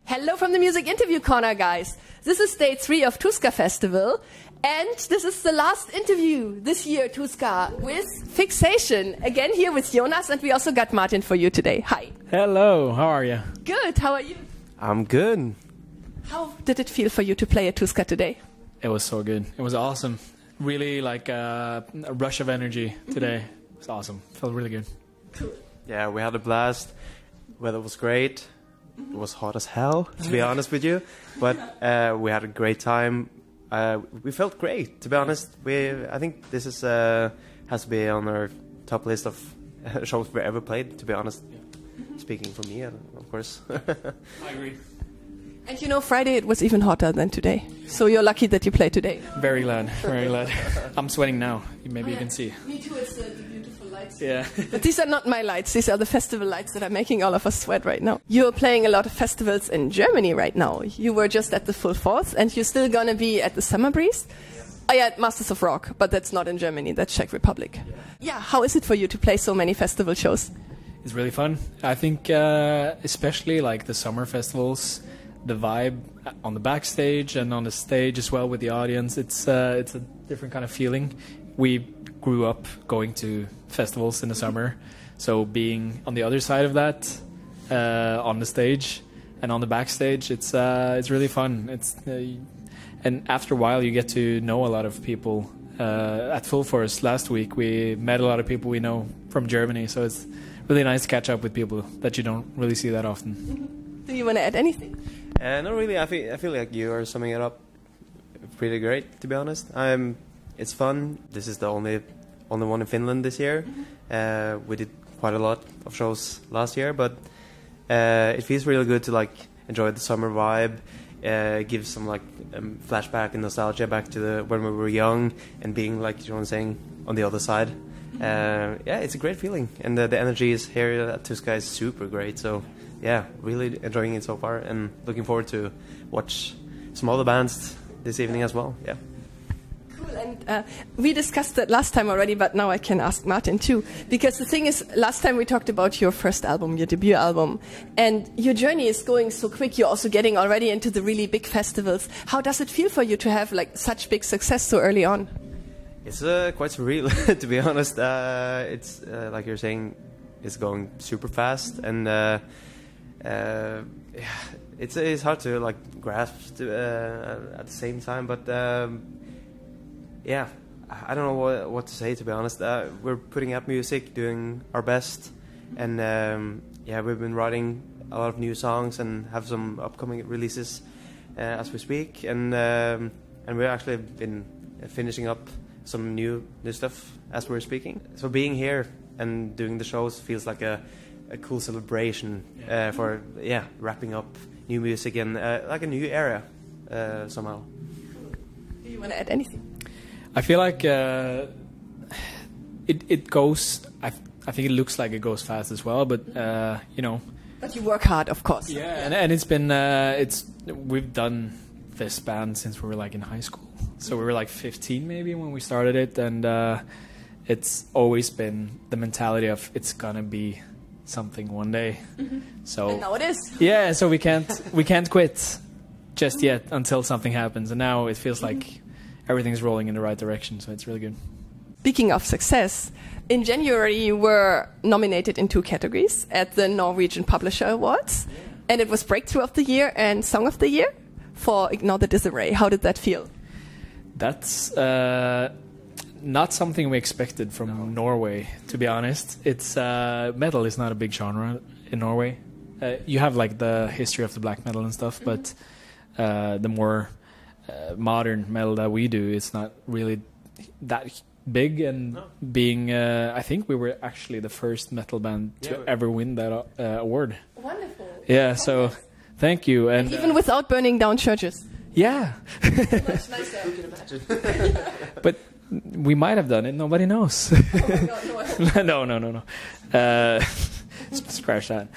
Hello from the Music Interview Corner, guys. This is day 3 of Tuska Festival, and this is the last interview this year, Tuska, with Fixation. Again here with Jonas, and we also got Martin for you today. Hi. Hello, how are you? Good, how are you? I'm good. How did it feel for you to play at Tuska today? It was so good. It was awesome. Really like a rush of energy today. It was awesome. Felt really good. Cool. Yeah, we had a blast. Weather was great. It was hot as hell, to be honest with you. But we had a great time. We felt great, to be honest. I think this is has to be on our top list of shows we ever played, to be honest. Speaking for me, of course. I agree. And you know, Friday it was even hotter than today. So you're lucky that you played today. Very glad, very glad. I'm sweating now. Maybe you can see. Me too, it's the beautiful lights. Yeah. But these are not my lights, these are the festival lights that are making all of us sweat right now. You're playing a lot of festivals in Germany right now. You were just at the Full Force, and you're still gonna be at the Summer Breeze. Oh yeah, Masters of Rock, but that's not in Germany, that's Czech Republic. Yeah, how is it for you to play so many festival shows? It's really fun. I think especially like the summer festivals, the vibe on the backstage and on the stage as well with the audience, it's a different kind of feeling. We grew up going to festivals in the summer, so being on the other side of that, on the stage and on the backstage, it's really fun. And after a while you get to know a lot of people. At Full Force last week we met a lot of people we know from Germany, so it's really nice to catch up with people that you don't really see that often. Do you want to add anything? Not really. I feel like you are summing it up pretty great, to be honest. It's fun. This is the only one in Finland this year. We did quite a lot of shows last year, but it feels really good to like enjoy the summer vibe. Give some like flashback and nostalgia back to when we were young and being like John was saying on the other side. Yeah, it's a great feeling, and the energy is here at Tuska is super great. So yeah, really enjoying it so far, and looking forward to watch some other bands this evening as well. Yeah. Cool, and we discussed that last time already, but now I can ask Martin too, because the thing is, last time we talked about your first album, your debut album, and your journey is going so quick. You're also getting already into the really big festivals. How does it feel for you to have like such big success so early on? It's quite surreal, to be honest. It's like you're saying, it's going super fast, and it's hard to like grasp at the same time. But yeah, I don't know what to say, to be honest. We're putting out music, doing our best, and yeah, we've been writing a lot of new songs and have some upcoming releases as we speak, and we've actually been finishing up some new stuff as we're speaking. So being here and doing the shows feels like a cool celebration for wrapping up new music and like a new era somehow. Do you want to add anything? I feel like it goes. I think it looks like it goes fast as well, but you know. But you work hard, of course. Yeah, and it's been we've done this band since we were like in high school. So we were like 15 maybe when we started it, and it's always been the mentality of it's gonna be something one day. So and now it is. Yeah, so we can't quit just yet until something happens, and now it feels like everything's rolling in the right direction, so it's really good. Speaking of success, in January you were nominated in 2 categories at the Norwegian Publisher Awards, and it was Breakthrough of the Year and Song of the Year for Ignore the Disarray. How did that feel? That's not something we expected from Norway, to be honest. It's metal is not a big genre in Norway. You have like the history of the black metal and stuff, but the more modern metal that we do, it's not really that big. And being, I think we were actually the first metal band to ever win that award. Wonderful. Yeah, so thank you. And even without burning down churches. Yeah. Much nicer. Who can imagine? But we might have done it. Nobody knows. Oh, no. Scratch that.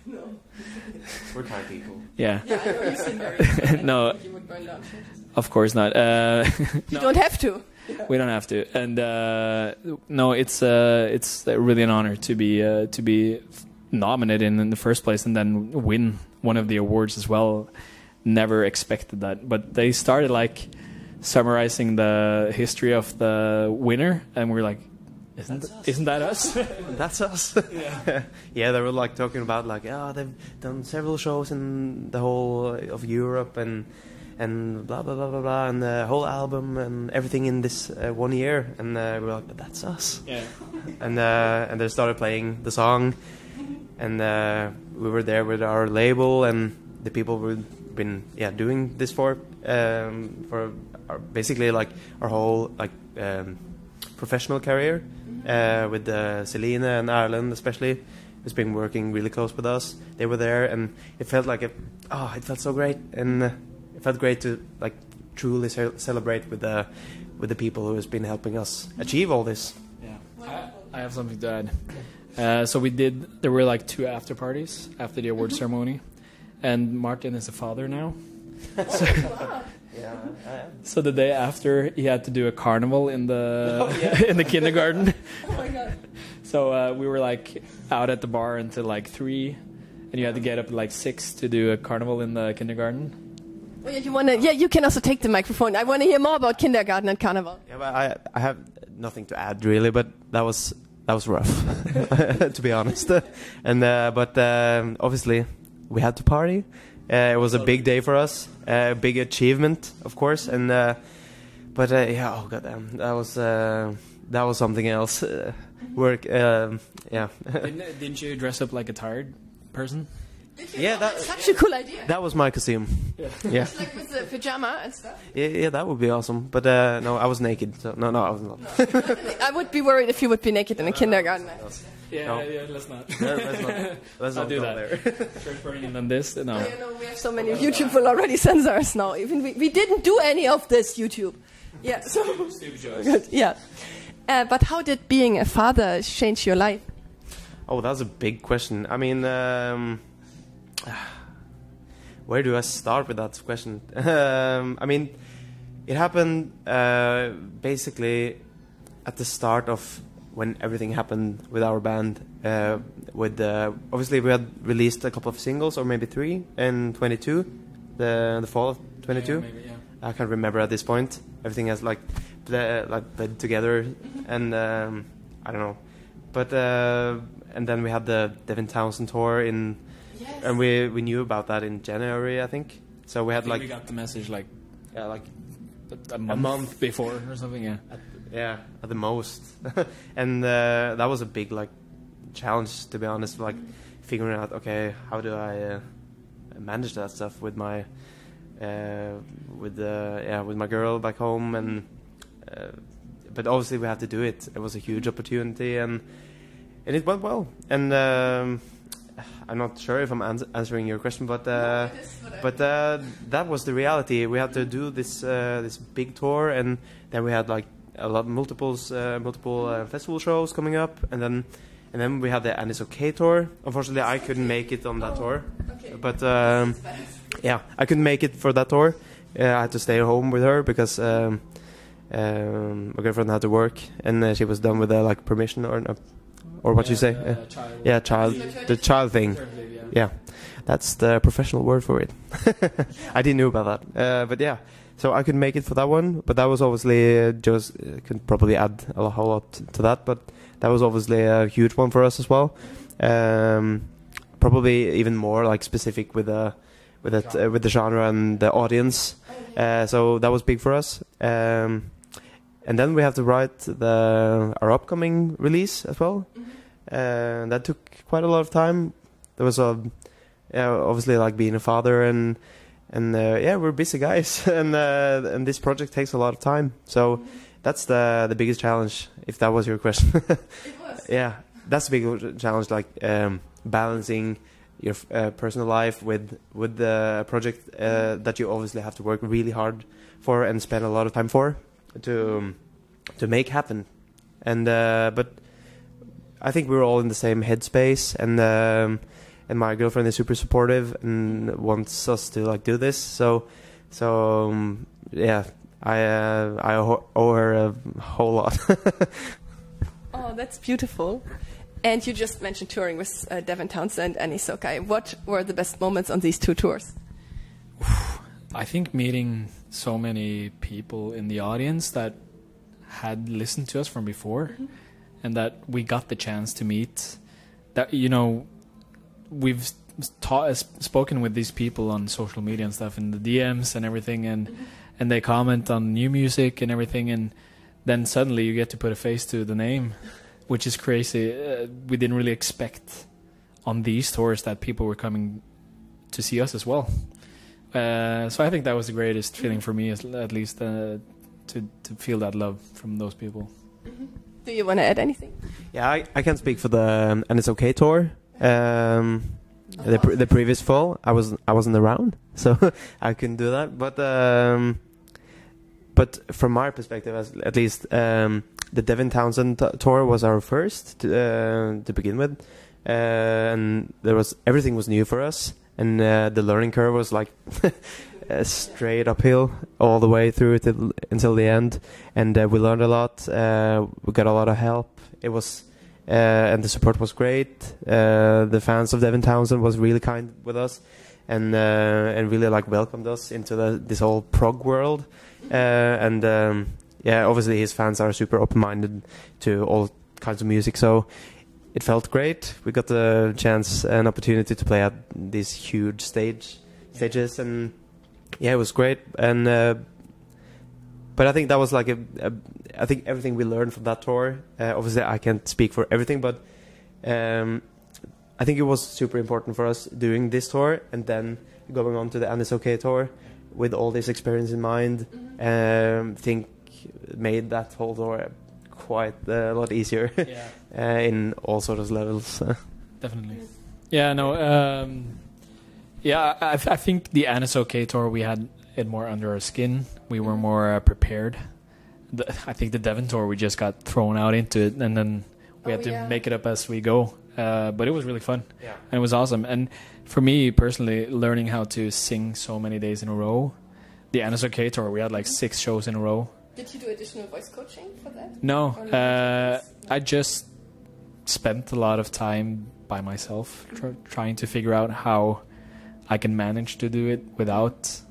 No. We're kind people. Yeah. Yeah, I know you seem very No, you would burn down churches. of course not. You don't have to. We don't have to. And no, it's really an honor to be nominated in the first place and then win one of the awards as well. Never expected that. But they started like summarizing the history of the winner, and we're like, isn't that us? That's us. Yeah, they were like talking about like, they've done several shows in the whole of Europe and blah blah blah blah blah, and the whole album and everything in this 1 year, and we were like, but that's us. Yeah. And they started playing the song, and we were there with our label and the people we've been doing this for basically like our whole like professional career, with Selena and Ireland especially, who's been working really close with us. They were there, and it felt like it felt so great, and it felt great to like truly celebrate with the people who has been helping us achieve all this. Yeah, I have something to add. So there were like 2 after parties after the award ceremony, and Martin is a father now. So, yeah, I am. So the day after, he had to do a carnival in the in the kindergarten. Oh my God. So we were like out at the bar until like 3, and you had to get up at like 6 to do a carnival in the kindergarten. Oh, yeah, you can also take the microphone. I want to hear more about kindergarten and carnival. Yeah, but I have nothing to add really, but that was rough, to be honest. And but obviously we had to party. It was a big day for us, a big achievement, of course. And but yeah, oh goddamn, that was something else. Work, yeah. Didn't you dress up like a tired person? Yeah, That's such a cool idea. that was my costume. Yeah. Like with the pajama and stuff. Yeah, that would be awesome. But no, I was naked. So no, I was not. I would be worried if you would be naked in a kindergarten. Yeah, No. let's not. Let's I'll not do go that. there. Church burning and then this. No. You know, we have so many. YouTube will already censor us now. Even we didn't do any of this, YouTube. Yeah. So good. Yeah. But how did being a father change your life? Oh, that's a big question. I mean, where do I start with that question? I mean, it happened basically at the start of when everything happened with our band. With obviously we had released a couple of singles, or maybe 3 in 22, the fall of 22. Yeah, maybe, yeah. I can't remember at this point. Everything has like bled together, and I don't know. But and then we had the Devin Townsend tour in. Yes. And we knew about that in January, I think. So we had we got the message like like a month before or something. Yeah. at the most. And that was a big like challenge, to be honest. Like figuring out, okay, how do I manage that stuff with my with my girl back home, and but obviously we have to do it. It was a huge opportunity, and it went well. And I'm not sure if I'm answering your question, but that was the reality. We had to do this this big tour, and then we had like multiple festival shows coming up, and then we had the And It's Okay tour. Unfortunately, I couldn't make it on that tour, Okay. but yeah, I couldn't make it for that tour. I had to stay home with her because my girlfriend had to work, and she was done with the like permission or what you say? The child thing. Yeah, that's the professional word for it. I didn't know about that, but yeah. So I couldn't make it for that one, but that was obviously just could probably add a whole lot to that. But that was obviously a huge one for us as well. Probably even more like specific with the genre and the audience. So that was big for us. And then we have to write our upcoming release as well. That took quite a lot of time. There was obviously like being a father and yeah, we're busy guys, and this project takes a lot of time. So that's the biggest challenge, if that was your question. It was. Yeah, that's the big challenge, like balancing your personal life with the project that you obviously have to work really hard for and spend a lot of time for to make happen. And but I think we're all in the same headspace, and my girlfriend is super supportive and wants us to like do this. So yeah, I owe her a whole lot. Oh, that's beautiful. And you just mentioned touring with Devin Townsend and Isokai. What were the best moments on these 2 tours? I think meeting so many people in the audience that had listened to us from before, and that we got the chance to meet. That, you know, we've spoken with these people on social media and stuff, in the DMs and everything, and they comment on new music and everything, and then suddenly you get to put a face to the name, which is crazy. We didn't really expect on these tours that people were coming to see us as well. So I think that was the greatest feeling for me, at least, to feel that love from those people. Do you want to add anything? Yeah, I can speak for the And It's Okay tour. The previous fall, I wasn't around, so I couldn't do that. But from my perspective, at least, the Devin Townsend tour was our first to begin with, and everything was new for us, and the learning curve was like straight uphill all the way through until the end, and we learned a lot. We got a lot of help. It was. And the support was great. The fans of Devin Townsend was really kind with us, and really like welcomed us into this whole prog world. Yeah, obviously his fans are super open-minded to all kinds of music, so it felt great. We got the chance and opportunity to play at these huge stages, and yeah, it was great. And but I think that was like I think everything we learned from that tour, obviously I can't speak for everything, but I think it was super important for us doing this tour and then going on to the And It's Okay tour with all this experience in mind. Think made that whole tour quite a lot easier in all sorts of levels. Definitely. Yeah, no, I think the And It's Okay tour, we had it more under our skin. We were more prepared. I think the Devon tour, we just got thrown out into it, and then we had to make it up as we go. But it was really fun, and it was awesome. And for me personally, learning how to sing so many days in a row, the And It's Okay tour, we had like 6 shows in a row. Did you do additional voice coaching for that? No, I just spent a lot of time by myself trying to figure out how I can manage to do it without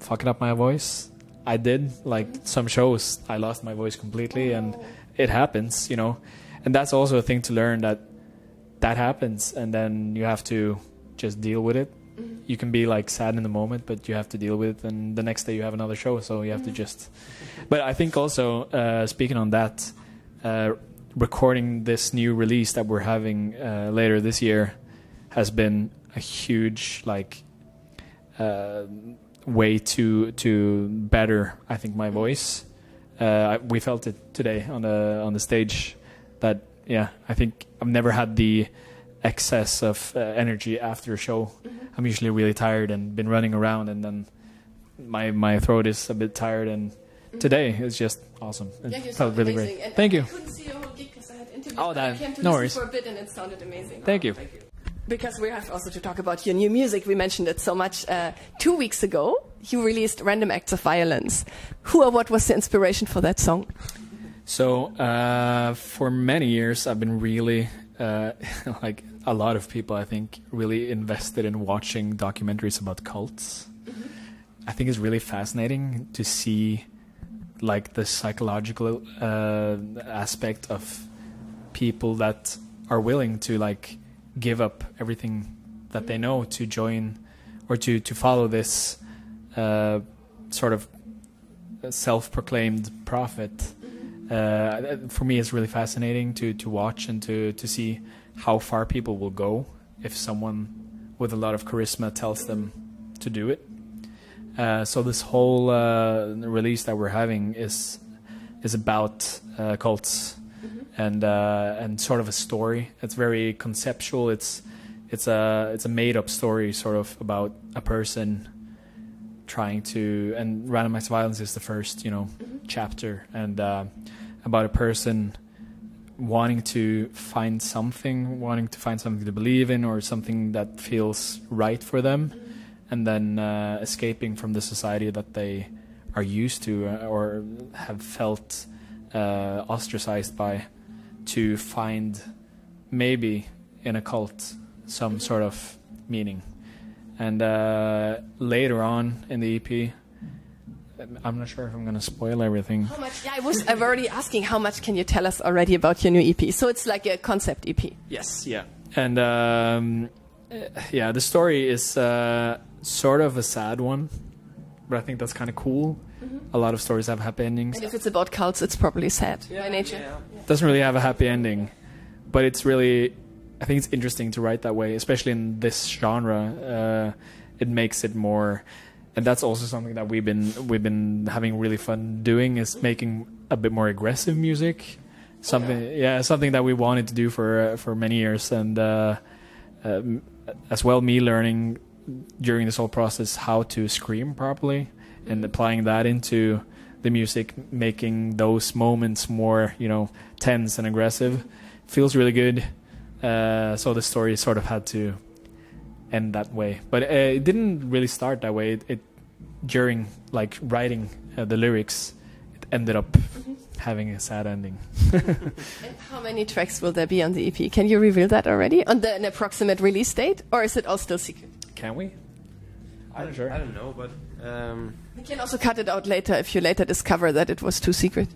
fucking up my voice. I did, like some shows, I lost my voice completely, and it happens, you know. And that's also a thing to learn, that happens, and then you have to just deal with it. You can be like sad in the moment, but you have to deal with it, and the next day you have another show, so you have to just... But I think also, speaking on that, recording this new release that we're having later this year has been a huge, like... way to better, I think, my voice. We felt it today on the stage. That I think I've never had the excess of energy after a show. I'm usually really tired and been running around, and then my throat is a bit tired. And today is just awesome. It felt really great. And Thank you. I couldn't see your whole gig because I had interviews. Oh, I came to no listen worries. for a bit, and it sounded amazing. Thank you. Because we have also to talk about your new music. We mentioned it so much. 2 weeks ago, you released Random Acts of Violence. Who or what was the inspiration for that song? So, for many years, I've been really, like a lot of people, I think, really invested in watching documentaries about cults. I think it's really fascinating to see, like, the psychological aspect of people that are willing to, like, give up everything that they know to join or to follow this sort of self-proclaimed prophet. For me, it's really fascinating to watch and to see how far people will go if someone with a lot of charisma tells them to do it. So this whole release that we're having is about cults. And sort of a story. It's very conceptual. It's a made up story, sort of about a person trying to. And Random Acts of Violence is the first, chapter, and about a person wanting to find something to believe in, or something that feels right for them, and then escaping from the society that they are used to or have felt ostracized by, to find maybe in a cult some sort of meaning. And later on in the EP, I'm not sure if I'm going to spoil everything. How much? Yeah, I'm already asking how much can you tell us already about your new EP? So it's like a concept EP. Yes, yeah. And yeah, the story is sort of a sad one, but I think that's kind of cool. A lot of stories have happy endings. And if it's about cults, it's probably sad by nature. It doesn't really have a happy ending, but it's really, I think it's interesting to write that way, especially in this genre. It makes it more, and that's also something that we've been having really fun doing, is making a bit more aggressive music. Something that we wanted to do for many years, and as well me learning during this whole process how to scream properly and applying that into the music, making those moments more, tense and aggressive. Feels really good. So the story sort of had to end that way, but it didn't really start that way. It during like writing the lyrics, it ended up having a sad ending. And how many tracks will there be on the EP? Can you reveal that already on an approximate release date, or is it all still secret? Can we? I'm not sure. I don't know, but We can also cut it out later if you later discover that it was too secret.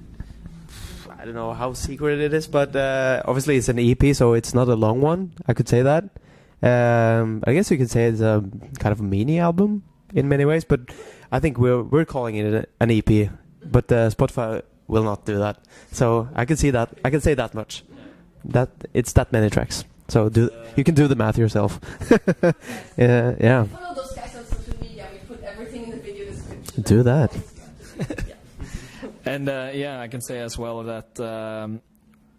I don't know how secret it is, but obviously it's an EP, so it's not a long one. I could say that. I guess you could say it's a kind of a mini album in many ways, but I think we're calling it an EP. But Spotify will not do that, so I can see that. I can say that much. That it's that many tracks. So you can do the math yourself. Yeah. Follow those guys on social media. We put everything in the video description. Do that. And yeah, I can say as well that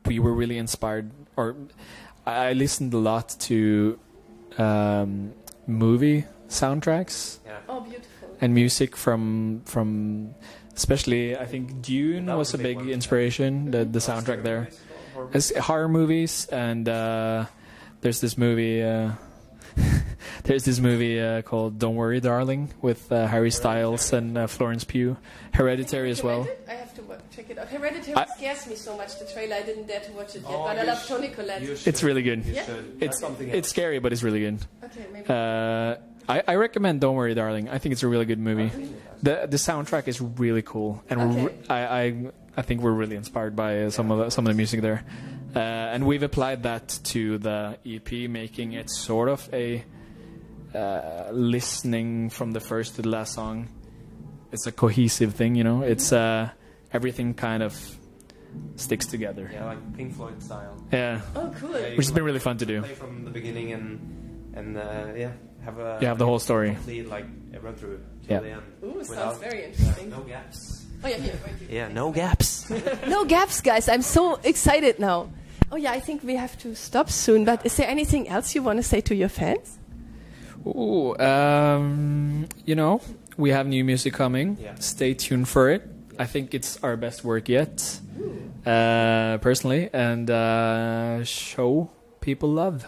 we were really inspired, or I listened a lot to movie soundtracks. Yeah. Oh, beautiful. And music from especially, I think Dune was a big inspiration, the soundtrack there. It's horror movies, and there's this movie called Don't Worry Darling with Harry Styles and Florence Pugh. Hereditary as well. I have to check it out. Hereditary scares me so much, the trailer. I didn't dare to watch it yet, but I love Toni Collette. It's really good. Yeah? It's scary, but it's really good. Okay, maybe. I recommend Don't Worry Darling. I think it's a really good movie. The soundtrack is really cool, and I think we're really inspired by some of the music there, and we've applied that to the EP, making it sort of a listening from the first to the last song. It's a cohesive thing, It's everything kind of sticks together. Yeah, like Pink Floyd style. Yeah. Oh, cool. Yeah, Which has been really fun to do. Play from the beginning and have the whole story. Complete, like a run through Yeah. the end. Ooh, sounds very interesting. No gaps. Oh, yeah, here. Yeah, no gaps. No gaps, guys. I'm so excited now. Oh, yeah, I think we have to stop soon. But is there anything else you want to say to your fans? Ooh, we have new music coming. Yeah. Stay tuned for it. I think it's our best work yet, personally, and show people love.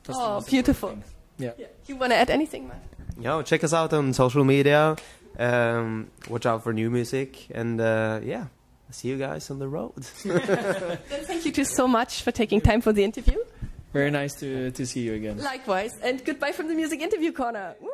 That's the most beautiful. important thing. Yeah. You want to add anything, Matt? Yo, check us out on social media. Watch out for new music, and yeah, see you guys on the road. Then thank you so much for taking time for the interview. Very nice to see you again. Likewise, and goodbye from the Music Interview Corner. Woo!